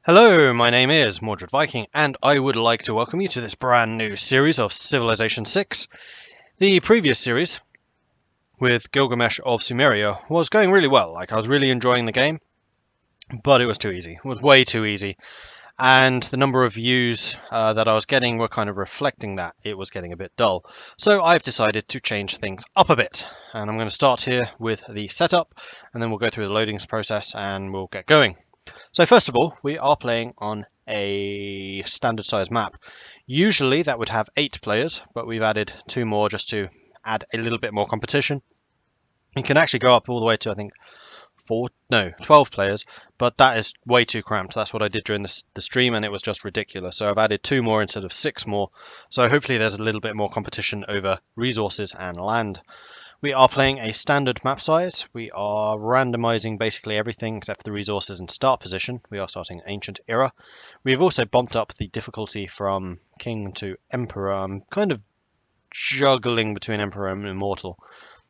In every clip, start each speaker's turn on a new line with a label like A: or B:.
A: Hello, my name is Mordred Viking, and I would like to welcome you to this brand new series of Civilization 6. The previous series, with Gilgamesh of Sumeria, was going really well. I was really enjoying the game, but it was too easy. It was way too easy. And the number of views that I was getting were kind of reflecting that. It was getting a bit dull. So I've decided to change things up a bit. And I'm going to start here with the setup, and then we'll go through the loadings process and we'll get going. So first of all, we are playing on a standard size map. Usually that would have 8 players, but we've added 2 more just to add a little bit more competition. You can actually go up all the way to, I think, 12 players, but that is way too cramped. That's what I did during the stream, and it was just ridiculous. So I've added 2 more instead of 6 more. So hopefully there's a little bit more competition over resources and land. We are playing a standard map size. We are randomizing basically everything except for the resources and start position. We are starting Ancient Era. We've also bumped up the difficulty from King to Emperor. I'm kind of juggling between Emperor and Immortal.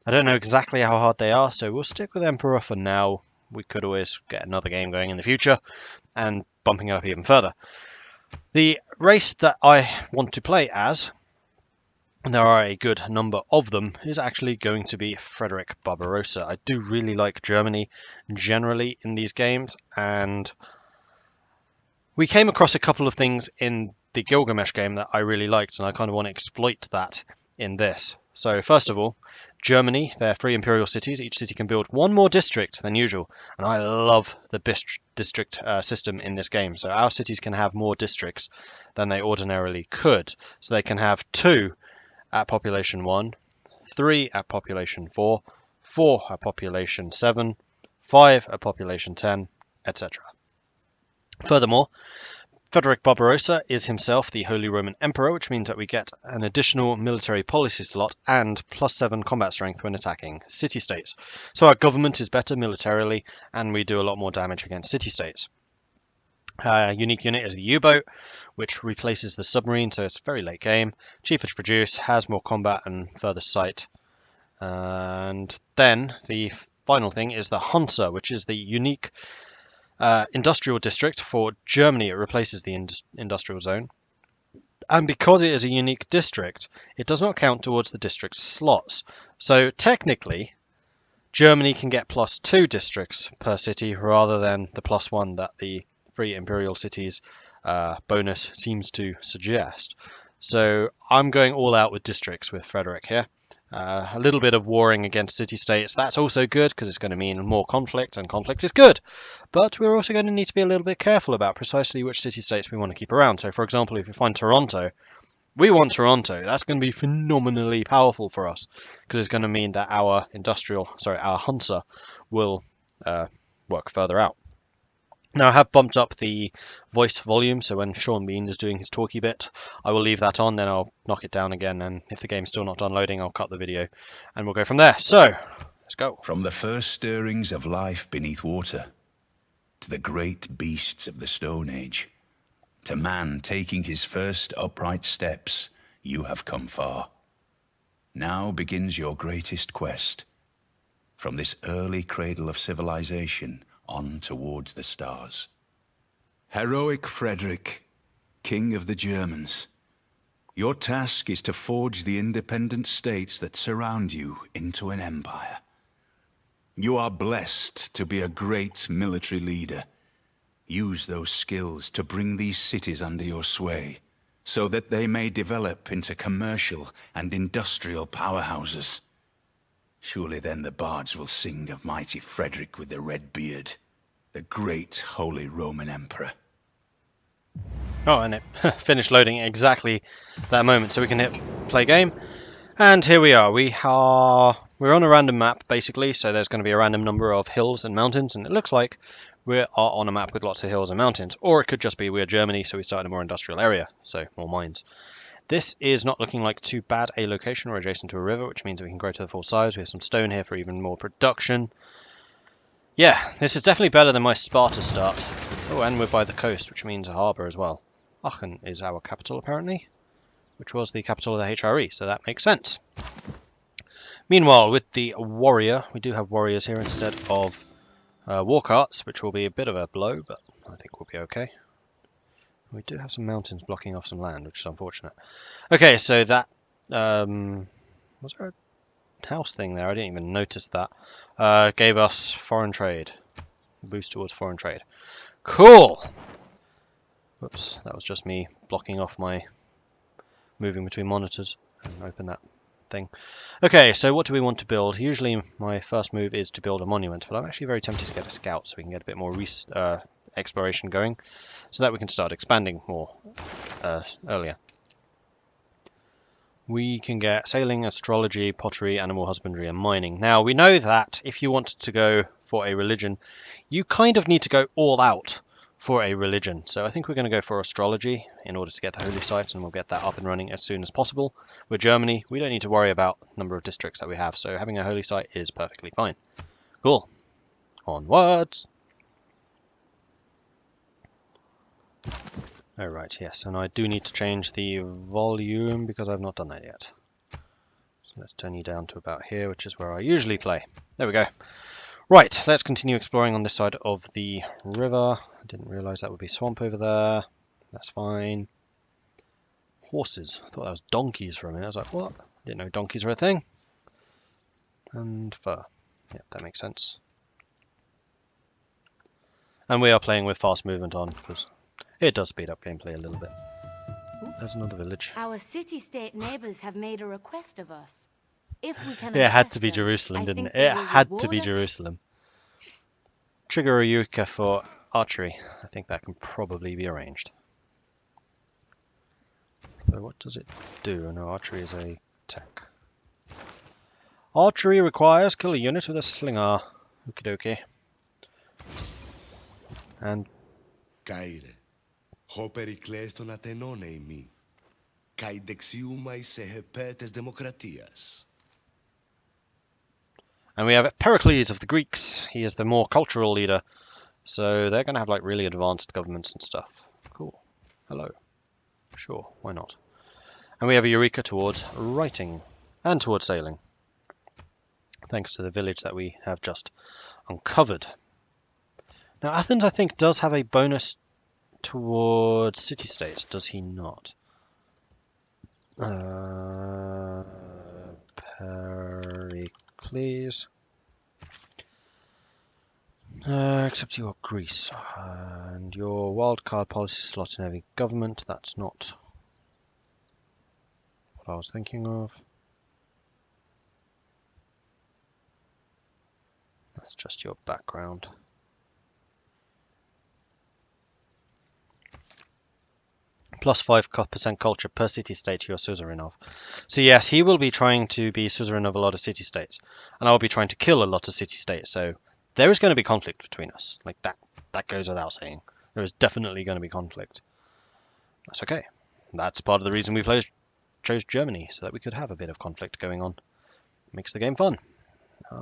A: I don't know exactly how hard they are, so we'll stick with Emperor for now. We could always get another game going in the future and bumping it up even further. The race that I want to play as, and there are a good number of them, is actually going to be Frederick Barbarossa. I do really like Germany generally in these games, and we came across a couple of things in the Gilgamesh game that I really liked, and I kind of want to exploit that in this. So first of all, Germany, they're 3 imperial cities. Each city can build 1 more district than usual, and I love the district system in this game. So our cities can have more districts than they ordinarily could. So they can have 2 at population 1, 3 at population 4, 4 at population 7, 5 at population 10, etc. Furthermore, Frederick Barbarossa is himself the Holy Roman Emperor, which means that we get an additional military policy slot and +7 combat strength when attacking city-states. So our government is better militarily, and we do a lot more damage against city-states. Unique unit is the U-boat, which replaces the submarine, so it's very late game, cheaper to produce, has more combat and further sight. And then the final thing is the Hansa, which is the unique industrial district for Germany. It replaces the industrial zone. And because it is a unique district, it does not count towards the district slots. So technically, Germany can get +2 districts per city rather than the +1 that the 3 imperial cities bonus seems to suggest. So I'm going all out with districts with Frederick here. A little bit of warring against city-states, that's also good because it's going to mean more conflict, and conflict is good. But we're also going to need to be a little bit careful about precisely which city-states we want to keep around. So for example, if we find Toronto, we want Toronto. That's going to be phenomenally powerful for us because it's going to mean that our Hansa will work further out. Now I have bumped up the voice volume, so when Sean Bean is doing his talky bit, I will leave that on, then I'll knock it down again, and if the game's still not done loading, I'll cut the video, and we'll go from there. So, let's go.
B: From the first stirrings of life beneath water, to the great beasts of the Stone Age, to man taking his first upright steps, you have come far. Now begins your greatest quest. From this early cradle of civilization, on towards the stars. Heroic Frederick, King of the Germans, your task is to forge the independent states that surround you into an empire. You are blessed to be a great military leader. Use those skills to bring these cities under your sway, so that they may develop into commercial and industrial powerhouses. Surely then the bards will sing of mighty Frederick with the red beard, the great Holy Roman Emperor.
A: Oh, and it finished loading at exactly that moment, so we can hit play game. And here we are. We're on a random map, basically, so there's going to be a random number of hills and mountains, and it looks like we are on a map with lots of hills and mountains. Or it could just be we're Germany, so we start in a more industrial area, so more mines. This is not looking like too bad a location. We're adjacent to a river, which means we can grow to the full size. We have some stone here for even more production. Yeah, this is definitely better than my Sparta start. Oh, and we're by the coast, which means a harbour as well. Aachen is our capital, apparently, which was the capital of the HRE, so that makes sense. Meanwhile, with the warrior, we do have warriors here instead of war carts, which will be a bit of a blow, but I think we'll be okay. We do have some mountains blocking off some land, which is unfortunate. Okay, so that was there a house thing there? I didn't even notice that. Gave us foreign trade, boost towards foreign trade. Cool. Whoops, that was just me blocking off my moving between monitors and open that thing. Okay, so what do we want to build? Usually my first move is to build a monument, but I'm actually very tempted to get a scout so we can get a bit more exploration going, so that we can start expanding more earlier. We can get sailing, astrology, pottery, animal husbandry, and mining. Now, we know that if you want to go for a religion, you kind of need to go all out for a religion. So I think we're going to go for astrology in order to get the holy sites, and we'll get that up and running as soon as possible. We're Germany. We don't need to worry about the number of districts that we have, so having a holy site is perfectly fine. Cool. Onwards. Oh, right, yes, and I do need to change the volume because I've not done that yet. So let's turn you down to about here, which is where I usually play. There we go. Right, let's continue exploring on this side of the river. I didn't realise that would be swamp over there. That's fine. Horses. I thought that was donkeys for a minute. I was like, what? Didn't know donkeys were a thing. And fur. Yeah, that makes sense. And we are playing with fast movement on because it does speed up gameplay a little bit. Ooh, there's another village.
C: Our city-state neighbors have made a request of us. If we can
A: It had to
C: impress
A: be
C: them,
A: Jerusalem,
C: I
A: didn't
C: think
A: it?
C: they
A: It
C: will
A: had to
C: reward
A: be
C: us.
A: Jerusalem. Trigger a Eureka for archery. I think that can probably be arranged. So what does it do? No, archery is a attack. Archery requires kill a unit with a slinger. Okie dokie. And
D: Caire, ho pericles ton Athenone imi, kai dexiumai se hepetes demokratias.
A: we have Pericles of the Greeks. He is the more cultural leader. So they're going to have like really advanced governments and stuff. Cool. Hello. Sure, why not? And we have a Eureka towards writing and towards sailing. Thanks to the village that we have just uncovered. Now Athens, I think, does have a bonus towards city-states, does he not? Pericles. Except you're Greece. And your wildcard policy slot in heavy government, that's not what I was thinking of. That's just your background. Plus 5% culture per city-state you're suzerain of. So yes, he will be trying to be suzerain of a lot of city-states. And I'll be trying to kill a lot of city-states. So there is going to be conflict between us. Like that goes without saying. There is definitely going to be conflict. That's okay. That's part of the reason we chose Germany, so that we could have a bit of conflict going on. Makes the game fun.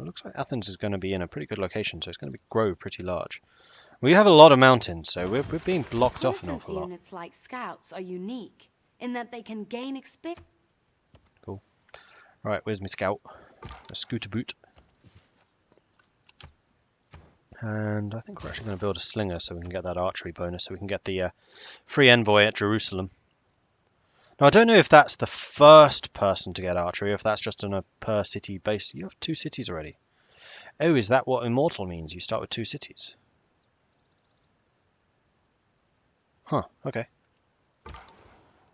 A: Looks like Athens is going to be in a pretty good location, so it's going to grow pretty large. We have a lot of mountains, so we're being blocked off an awful lot.
C: Units like scouts are unique in that they can gain experience.
A: Cool. Right, where's my scout? A scooter boot. And I think we're actually going to build a slinger so we can get that archery bonus, so we can get the free envoy at Jerusalem. Now, I don't know if that's the first person to get archery, or if that's just on a per city base. You have 2 cities already. Oh, is that what immortal means? You start with 2 cities. Huh, okay.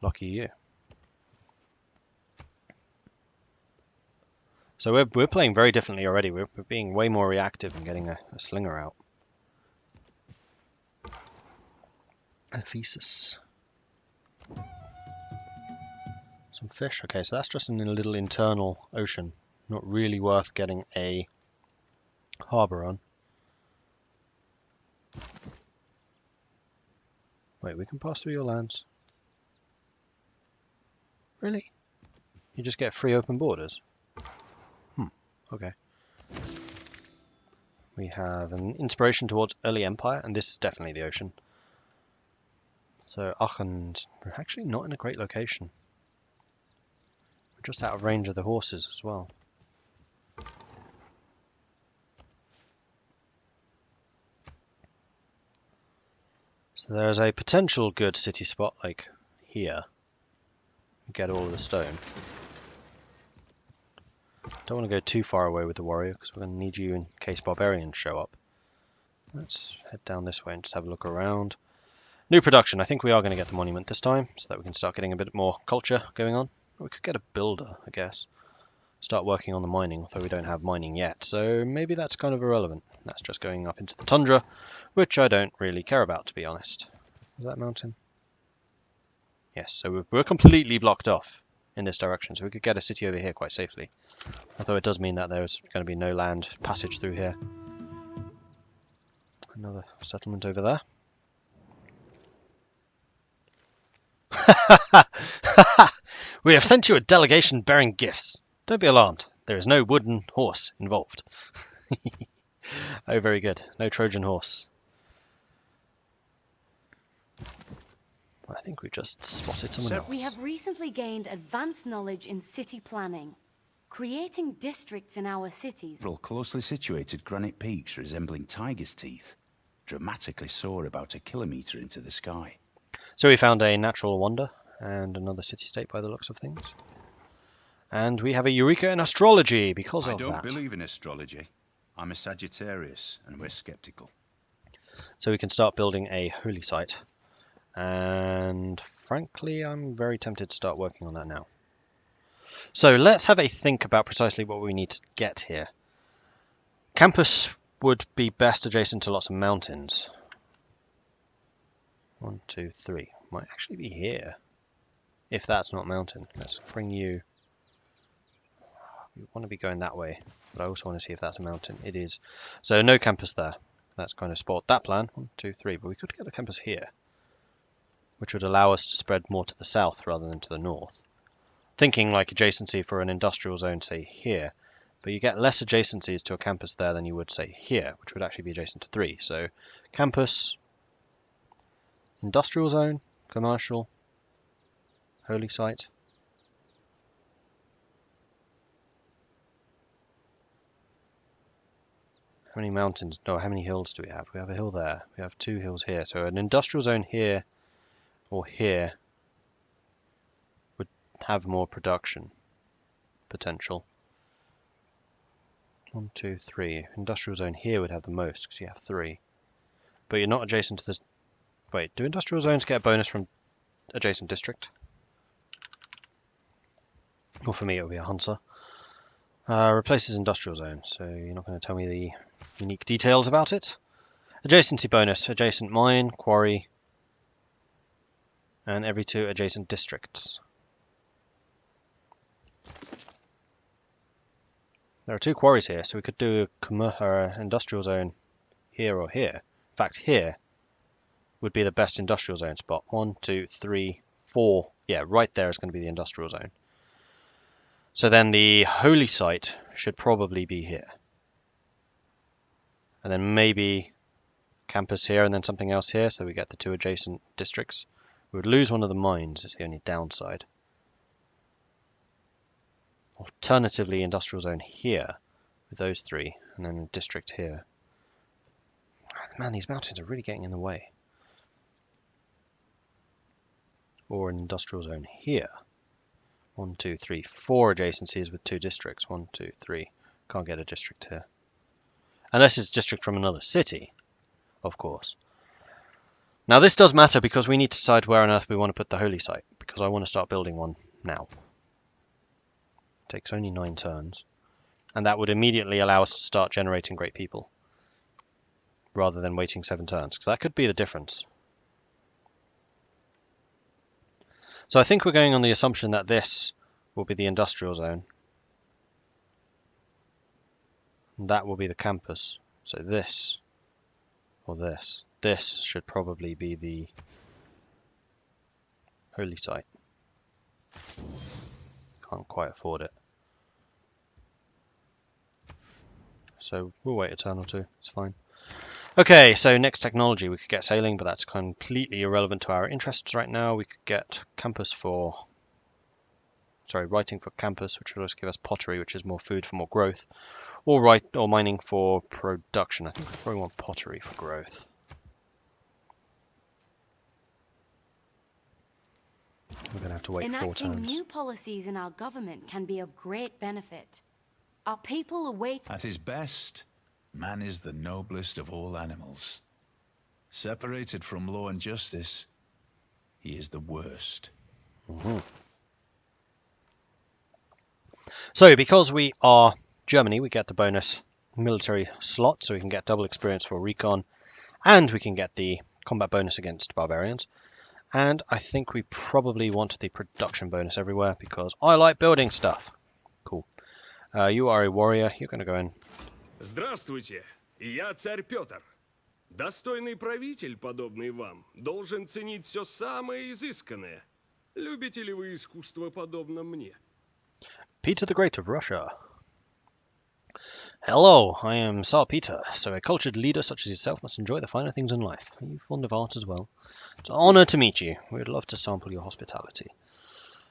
A: Lucky you. So we're playing very differently already. We're being way more reactive and getting a slinger out. Ephesus. Some fish. Okay, so that's just in a little internal ocean. Not really worth getting a harbour on. Wait, we can pass through your lands? Really? You just get free open borders? Okay. We have an inspiration towards early empire, and this is definitely the ocean. So Aachen, we're actually not in a great location. We're just out of range of the horses as well. So there's a potential good city spot, like here. Get all of the stone. Don't want to go too far away with the warrior, because we're going to need you in case barbarians show up. Let's head down this way and just have a look around. New production. I think we are going to get the monument this time, so that we can start getting a bit more culture going on. We could get a builder, I guess. Start working on the mining, although we don't have mining yet, so maybe that's kind of irrelevant. That's just going up into the tundra, which I don't really care about, to be honest. Is that mountain? Yes, so we're completely blocked off in this direction, so we could get a city over here quite safely. Although it does mean that there's going to be no land passage through here. Another settlement over there. We have sent you a delegation bearing gifts. Don't be alarmed. There is no wooden horse involved. Oh, very good. No Trojan horse. I think we just spotted someone else.
C: We have recently gained advanced knowledge in city planning. Creating districts in our cities.
B: Several closely situated granite peaks resembling tiger's teeth dramatically soar about a kilometre into the sky.
A: So we found a natural wonder and another city-state by the looks of things. And we have a Eureka in astrology because of that.
B: I don't believe in astrology. I'm a Sagittarius, and we're skeptical.
A: So we can start building a holy site. And frankly, I'm very tempted to start working on that now. So let's have a think about precisely what we need to get here. Campus would be best adjacent to lots of mountains. 1, 2, 3. Might actually be here. If that's not mountain. Let's bring you... We want to be going that way, but I also want to see if that's a mountain. It is. So no campus there. That's kind of spot that plan. 1, 2, 3. But we could get a campus here, which would allow us to spread more to the south rather than to the north. Thinking like adjacency for an industrial zone, say here, but you get less adjacencies to a campus there than you would say here, which would actually be adjacent to 3. So campus, industrial zone, commercial, holy site. How many mountains? No, how many hills do we have? We have a hill there. We have 2 hills here. So an industrial zone here or here would have more production potential. 1, 2, 3. Industrial zone here would have the most because you have 3. But you're not adjacent to this. Wait, do industrial zones get a bonus from adjacent district? Well, for me it would be a Hansa. Replaces industrial zone, so you're not going to tell me the unique details about it. Adjacency bonus, adjacent mine, quarry, and every 2 adjacent districts. There are 2 quarries here, so we could do a industrial zone here or here. In fact, here would be the best industrial zone spot. 1, 2, 3, 4. Yeah, right there is going to be the industrial zone. So then the holy site should probably be here. And then maybe campus here and then something else here, so we get the 2 adjacent districts. We would lose one of the mines, is the only downside. Alternatively, industrial zone here with those 3, and then a district here. Man, these mountains are really getting in the way. Or an industrial zone here. 1, 2, 3, 4 adjacencies with 2 districts. 1, 2, 3. Can't get a district here. Unless it's a district from another city, of course. Now this does matter because we need to decide where on earth we want to put the holy site, because I want to start building one now. It takes only 9 turns. And that would immediately allow us to start generating great people, rather than waiting 7 turns, because that could be the difference. So I think we're going on the assumption that this will be the industrial zone. And that will be the campus. So this, or this. This should probably be the holy site. Can't quite afford it. So we'll wait a turn or 2, it's fine. Okay, so next technology, we could get sailing, but that's completely irrelevant to our interests right now. We could get writing for campus, which would also give us pottery, which is more food for more growth, or mining for production. I think we probably want pottery for growth. We're going to have to wait 4
C: Enacting
A: turns.
C: new policies in our government can be of great benefit. Our people await...
B: At his best, man is the noblest of all animals. Separated from law and justice, he is the worst.
A: So, because we are Germany, we get the bonus military slot, so we can get double experience for recon, and we can get the combat bonus against barbarians. And I think we probably want the production bonus everywhere, because I like building stuff. Cool. You are a warrior, you're going to go in.
E: Здравствуйте, я царь Петр. Достойный правитель, подобный вам, должен ценить все самое изысканное. Любите ли вы искусство, подобно мне?
A: Peter the Great of Russia. Hello, I am Tsar Peter, so a cultured leader such as yourself must enjoy the finer things in life. Are you fond of art as well? It's an honor to meet you. We would love to sample your hospitality.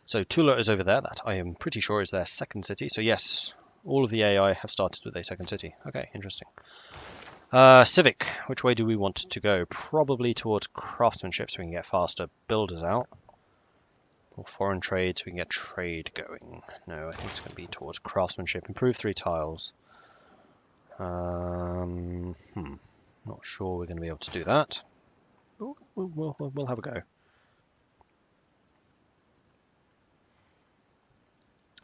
A: So Tula is over there, that I am pretty sure is their second city, so yes, all of the AI have started with a second city. Okay, interesting. Civic, which way do we want to go? Probably towards craftsmanship so we can get faster builders out. Or foreign trade so we can get trade going. No, I think it's going to be towards craftsmanship. Improve 3 tiles. Not sure we're going to be able to do that. Ooh, we'll have a go.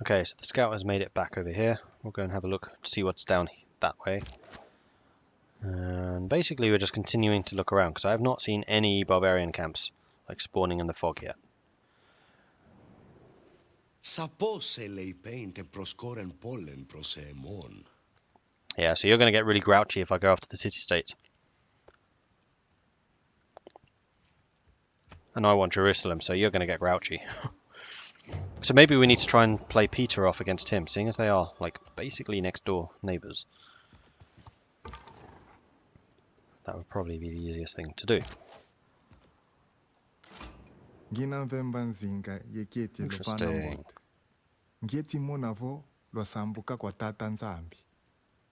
A: Okay, so the scout has made it back over here. We'll go and have a look to see what's down that way. And basically we're just continuing to look around because I have not seen any barbarian camps like spawning in the fog yet.
D: Sapose lei paint and proscoren pollen prosemon.
A: Yeah, so you're going to get really grouchy if I go after the city-states. And I want Jerusalem, so you're going to get grouchy. So maybe we need to try and play Peter off against him, seeing as they are, like, basically next-door neighbours. That would probably be the easiest thing to do. Interesting.
F: Ngeti monavo lo sambuka kwa tata nzambi.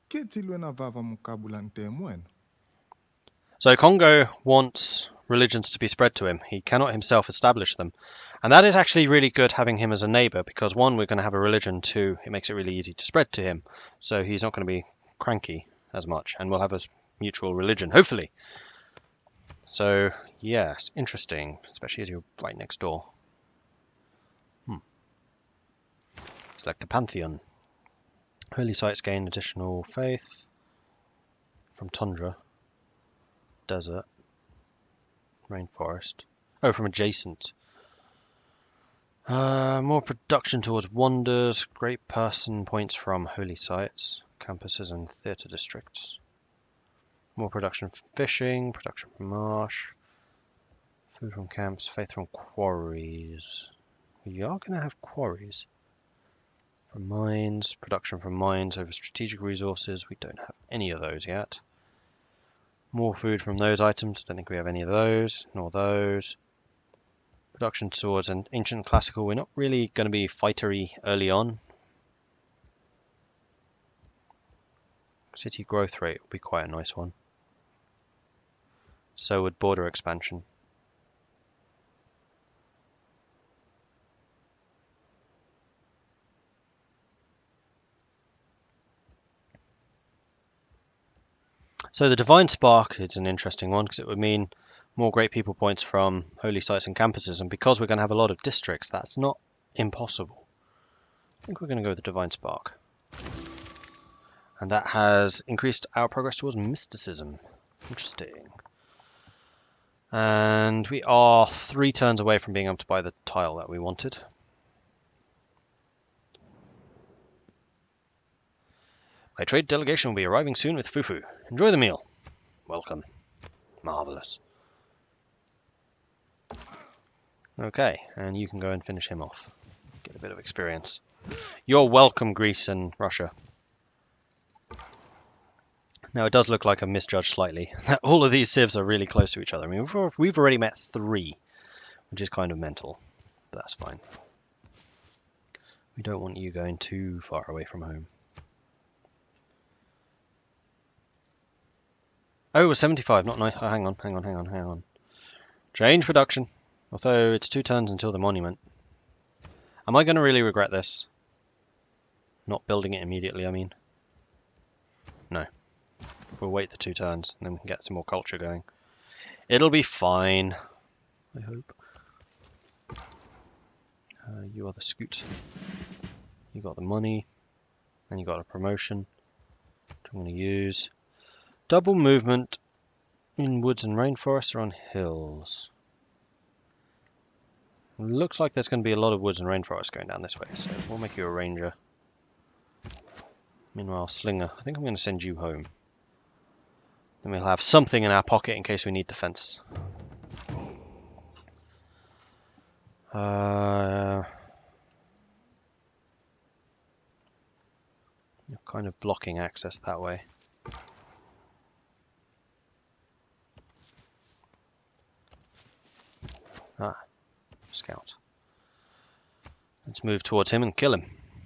F: Keti lwena vava mukabula ntemwena.
A: So Congo wants religions to be spread to him. He cannot himself establish them. And that is actually really good having him as a neighbour, because 1, we're going to have a religion, 2, it makes it really easy to spread to him. So he's not going to be cranky as much, and we'll have a mutual religion, hopefully. So, yes, interesting, especially as you're right next door. Select a pantheon. Holy sites gain additional faith from tundra, desert, rainforest. Oh, from adjacent. More production towards wonders, great person points from holy sites, campuses and theatre districts. More production from fishing, production from marsh, food from camps, faith from quarries. We are going to have quarries. From mines, production from mines over strategic resources. We don't have any of those yet. More food from those items. Don't think we have any of those, nor those. Production towards an ancient classical. We're not really going to be fightery early on. City growth rate will be quite a nice one. So would border expansion. So the Divine Spark is an interesting one because it would mean more great people points from holy sites and campuses, and because we're going to have a lot of districts, that's not impossible. I think we're going to go with the Divine Spark. And that has increased our progress towards mysticism. Interesting. And we are 3 turns away from being able to buy the tile that we wanted. My trade delegation will be arriving soon with fufu. Enjoy the meal. Welcome. Marvelous. Okay, and you can go and finish him off. Get a bit of experience. You're welcome, Greece and Russia. Now, it does look like I misjudged slightly. All of these civs are really close to each other. I mean, we've already met 3, which is kind of mental, but that's fine. We don't want you going too far away from home. Oh, it was 75, not 9. Oh, hang on. Change production. Although it's 2 turns until the monument. Am I going to really regret this? Not building it immediately, I mean. No. We'll wait the 2 turns, and then we can get some more culture going. It'll be fine, I hope. You are the scoot. You got the money, and you got a promotion, which I'm going to use. Double movement in woods and rainforests or on hills. Looks like there's going to be a lot of woods and rainforests going down this way, so we'll make you a ranger. Meanwhile, Slinger, I think I'm going to send you home. Then we'll have something in our pocket in case we need defense. You're kind of blocking access that way. Ah, scout. Let's move towards him and kill him.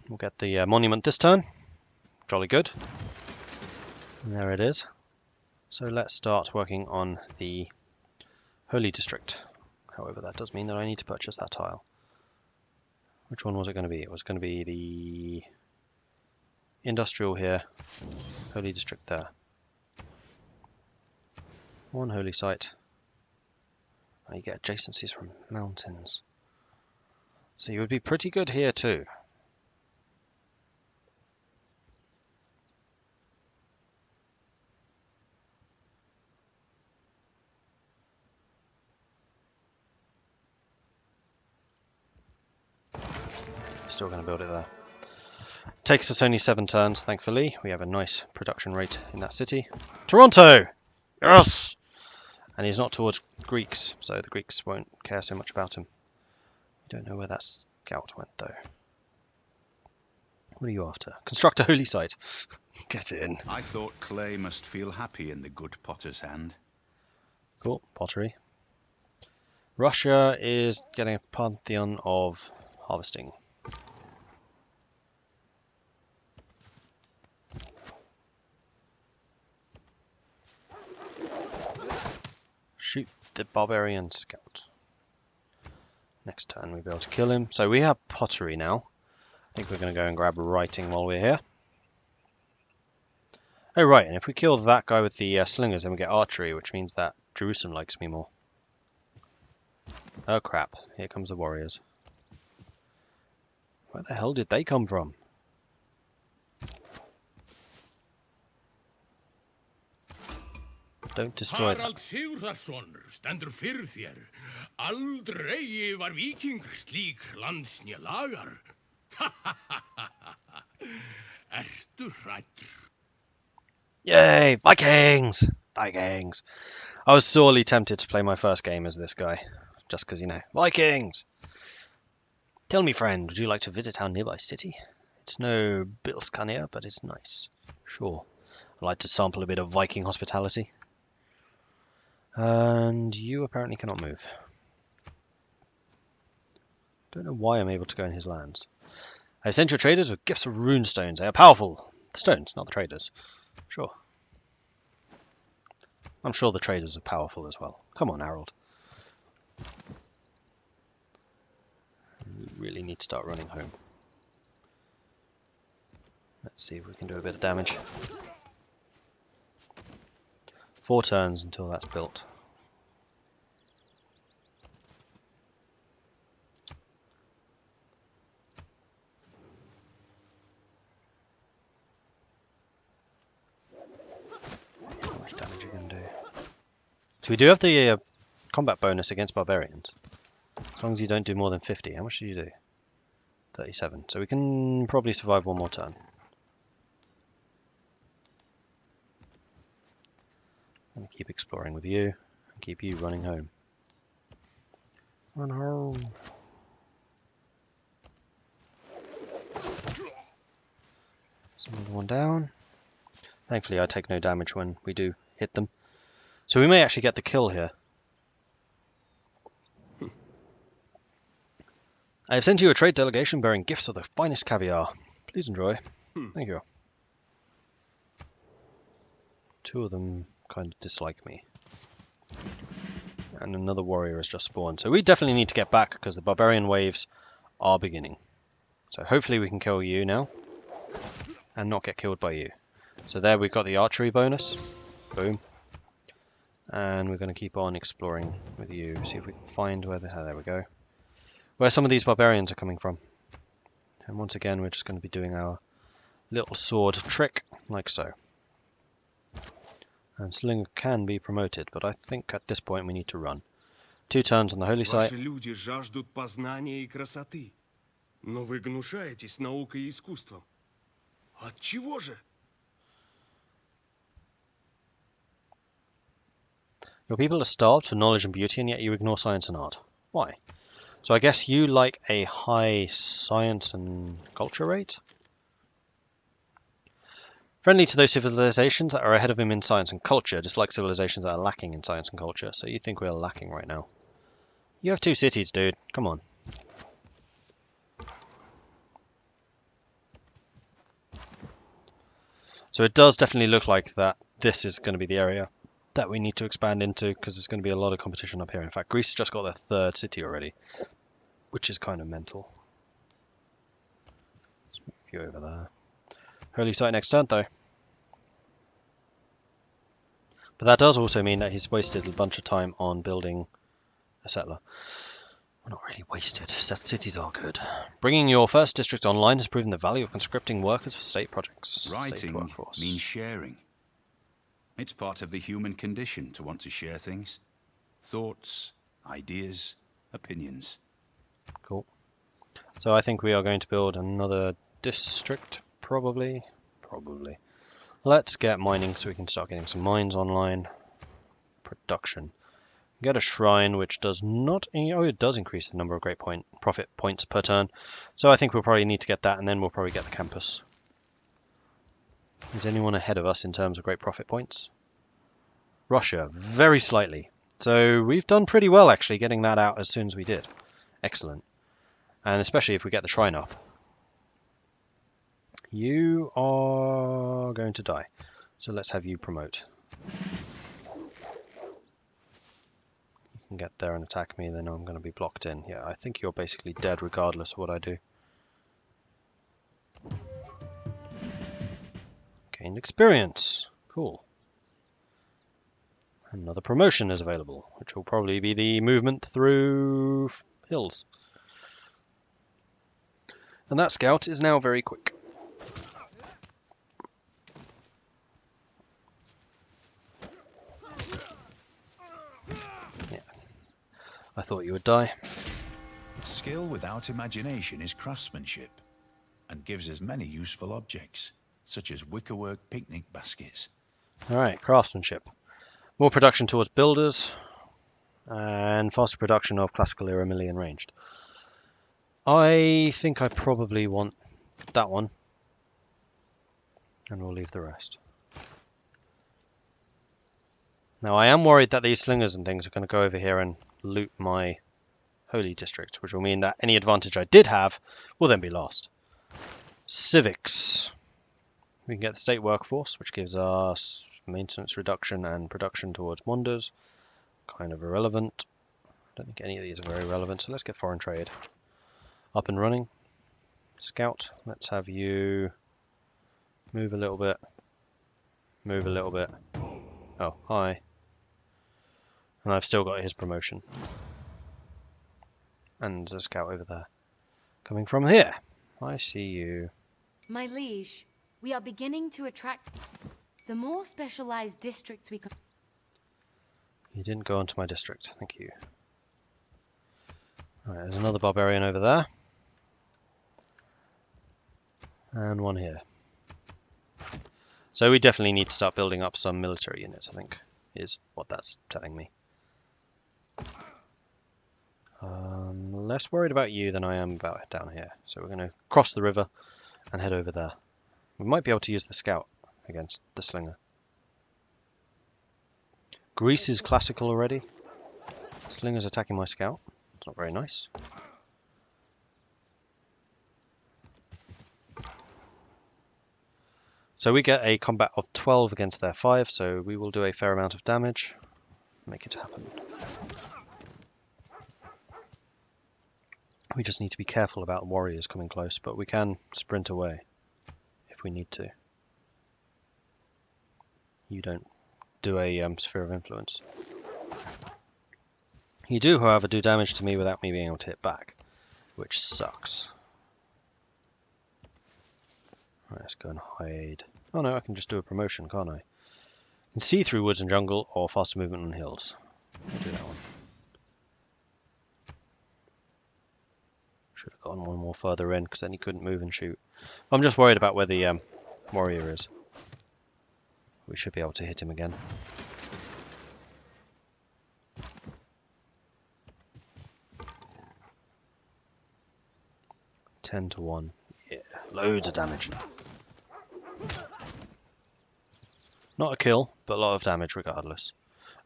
A: We'll get the monument this turn. Jolly good. And there it is. So let's start working on the Holy District. However, that does mean that I need to purchase that tile. Which one was it going to be? It was going to be the Industrial here, Holy District there. 1 holy site. Oh, you get adjacencies from mountains. So you would be pretty good here too. Still going to build it there. Takes us only 7 turns, thankfully. We have a nice production rate in that city. Toronto! Yes! And he's not towards Greeks, so the Greeks won't care so much about him. We don't know where that scout went, though. What are you after? Construct a holy site. Get in.
B: I thought clay must feel happy in the good potter's hand.
A: Cool, pottery. Russia is getting a pantheon of harvesting. Shoot the barbarian scout. Next turn we'll be able to kill him. So we have pottery now. I think we're going to go and grab writing while we're here. Oh right, and if we kill that guy with the slingers, then we get archery, which means that Jerusalem likes me more. Oh crap, here comes the warriors. Where the hell did they come from? Don't destroy that.
G: Harald Sigurðarson stendur fyrir þér. Aldrei var Viking slík landsnja lagar. Ertu hræddur?
A: Yay! Vikings! Vikings! I was sorely tempted to play my first game as this guy. Just because, you know, Vikings! Tell me, friend, would you like to visit our nearby city? It's no Bilskania, but it's nice. Sure. I'd like to sample a bit of Viking hospitality. And you apparently cannot move. Don't know why I'm able to go in his lands. I've sent your traders with gifts of rune stones. They are powerful. The stones, not the traders. Sure. I'm sure the traders are powerful as well. Come on, Harold. You really need to start running home. Let's see if we can do a bit of damage. 4 turns until that's built. How much damage are you going to do? So we do have the combat bonus against barbarians. As long as you don't do more than 50. How much do you do? 37. So we can probably survive 1 more turn. I'm going to keep exploring with you and keep you running home. Run home. So another one down. Thankfully I take no damage when we do hit them. So we may actually get the kill here. I have sent you a trade delegation bearing gifts of the finest caviar. Please enjoy. Thank you. 2 of them kind of dislike me. And another warrior has just spawned. So we definitely need to get back because the barbarian waves are beginning. So hopefully we can kill you now and not get killed by you. So there we've got the archery bonus. Boom. And we're going to keep on exploring with you. See if we can find where there we go. Where some of these barbarians are coming from. And once again we're just going to be doing our little sword trick like so. And Slinger can be promoted, but I think at this point we need to run. 2 turns on the holy site.
E: Ваши люди жаждут познания и красоты, но вы гнушаетесь наукой и искусством. Отчего же?
A: Your people are starved for knowledge and beauty, and yet you ignore science and art. Why? So I guess you like a high science and culture rate? Friendly to those civilizations that are ahead of him in science and culture, dislike civilizations that are lacking in science and culture. So you think we're lacking right now. You have 2 cities, dude. Come on. So it does definitely look like that this is going to be the area that we need to expand into, because there's going to be a lot of competition up here. In fact, Greece just got their 3rd city already, which is kind of mental. Let's move you over there. Holy site next turn, though. But that does also mean that he's wasted a bunch of time on building a settler. Well, not really wasted. Cities are good. Bringing your first district online has proven the value of conscripting workers for state projects.
B: Writing means sharing. It's part of the human condition to want to share things. Thoughts, ideas, opinions.
A: Cool. So I think we are going to build another district, probably. Let's get mining so we can start getting some mines online. Production. Get a shrine, which does not... Oh, it does increase the number of profit points per turn. So I think we'll probably need to get that, and then we'll probably get the campus. Is anyone ahead of us in terms of great profit points? Russia, very slightly. So we've done pretty well, actually, getting that out as soon as we did. Excellent. And especially if we get the shrine up. You are going to die. So let's have you promote. You can get there and attack me, then I'm going to be blocked in. Yeah, I think you're basically dead regardless of what I do. Gained experience. Cool. Another promotion is available, which will probably be the movement through hills. And that scout is now very quick. Yeah. I thought you would die.
B: Skill without imagination is craftsmanship, and gives us many useful objects, such as wickerwork picnic baskets.
A: Alright, craftsmanship. More production towards builders, and faster production of classical era melee and ranged. I think I probably want that one, and we'll leave the rest. Now I am worried that these slingers and things are going to go over here and loot my holy district, which will mean that any advantage I did have will then be lost. Civics. We can get the state workforce, which gives us maintenance reduction and production towards wonders. Kind of irrelevant. I don't think any of these are very relevant, so let's get foreign trade up and running. Scout, let's have you move a little bit. Move a little bit. Oh, hi. And I've still got his promotion. And there's a scout over there. Coming from here. I see you.
C: My liege, we are beginning to attract the more specialized districts we can...
A: You didn't go onto my district. Thank you. Alright, there's another barbarian over there. And one here. So we definitely need to start building up some military units, I think, is what that's telling me. Less worried about you than I am about down here. So we're going to cross the river and head over there. We might be able to use the scout against the slinger. Greece is classical already. Slinger's attacking my scout. It's not very nice. So we get a combat of 12 against their 5, so we will do a fair amount of damage. Make it happen. We just need to be careful about warriors coming close, but we can sprint away if we need to. You don't do a sphere of influence. You do, however, do damage to me without me being able to hit back, which sucks. Right, let's go and hide. Oh no, I can just do a promotion, can't I? I can see through woods and jungle or faster movement on hills. I'll do that one. Should have gotten one more further in, because then he couldn't move and shoot. I'm just worried about where the warrior is. We should be able to hit him again. Ten to 1. Yeah, loads of damage. Not a kill, but a lot of damage regardless.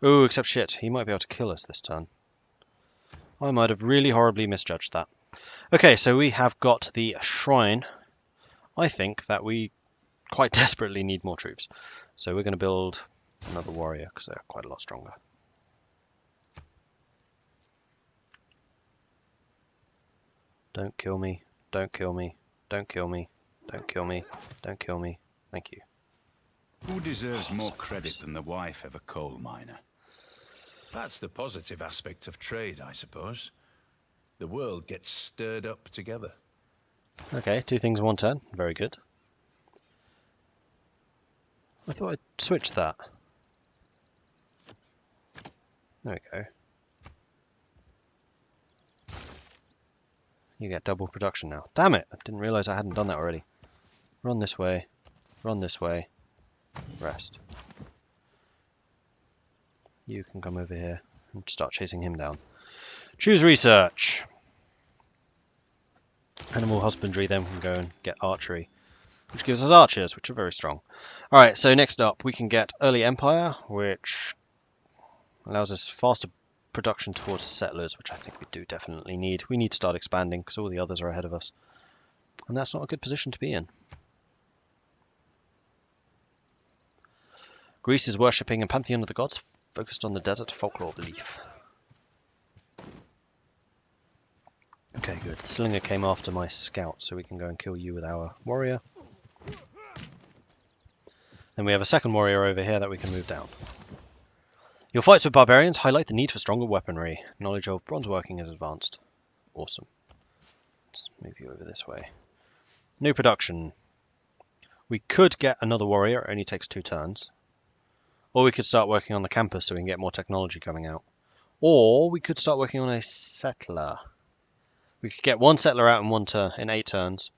A: Ooh, except shit, he might be able to kill us this turn. I might have really horribly misjudged that. Okay, so we have got the shrine. I think that we quite desperately need more troops. So we're going to build another warrior, because they're quite a lot stronger. Don't kill me, don't kill me, don't kill me, don't kill me, don't kill me. Thank you.
B: Who deserves more credit than the wife of a coal miner? That's the positive aspect of trade, I suppose. The world gets stirred up together.
A: Okay, 2 things in 1 turn. Very good. I thought I'd switch that. There we go. You get double production now. Damn it! I didn't realise I hadn't done that already. Run this way. Run this way. Rest. You can come over here and start chasing him down. Choose research. Animal husbandry, then we can go and get archery, which gives us archers, which are very strong. Alright, so next up we can get early empire, which allows us faster production towards settlers, which I think we do definitely need. We need to start expanding because all the others are ahead of us. And that's not a good position to be in. Greece is worshipping a pantheon of the gods focused on the desert folklore belief. Okay, good. Slinger came after my scout, so we can go and kill you with our warrior. Then we have a second warrior over here that we can move down. Your fights with barbarians highlight the need for stronger weaponry. Knowledge of bronze working is advanced. Awesome. Let's move you over this way. New production. We could get another warrior, it only takes 2 turns. Or we could start working on the campus so we can get more technology coming out. Or we could start working on a settler. We could get 1 settler out in 1 turn, in 8 turns.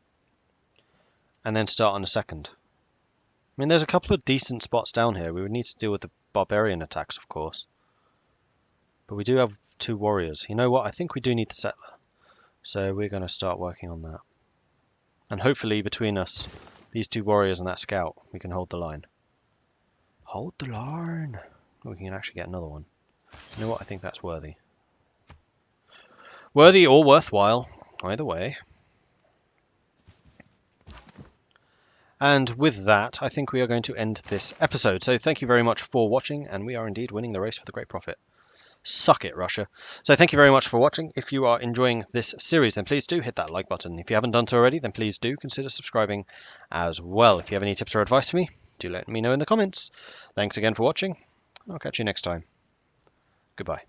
A: And then start on a second. I mean, there's a couple of decent spots down here. We would need to deal with the barbarian attacks, of course. But we do have 2 warriors. You know what? I think we do need the settler. So we're going to start working on that. And hopefully between us, these 2 warriors and that scout, we can hold the line. Hold the line! We can actually get another one. You know what? I think that's worthy. Worthy or worthwhile, either way. And with that, I think we are going to end this episode. So thank you very much for watching, and we are indeed winning the race for the great profit. Suck it, Russia. So thank you very much for watching. If you are enjoying this series, then please do hit that like button. If you haven't done so already, then please do consider subscribing as well. If you have any tips or advice for me, do let me know in the comments. Thanks again for watching. I'll catch you next time. Goodbye.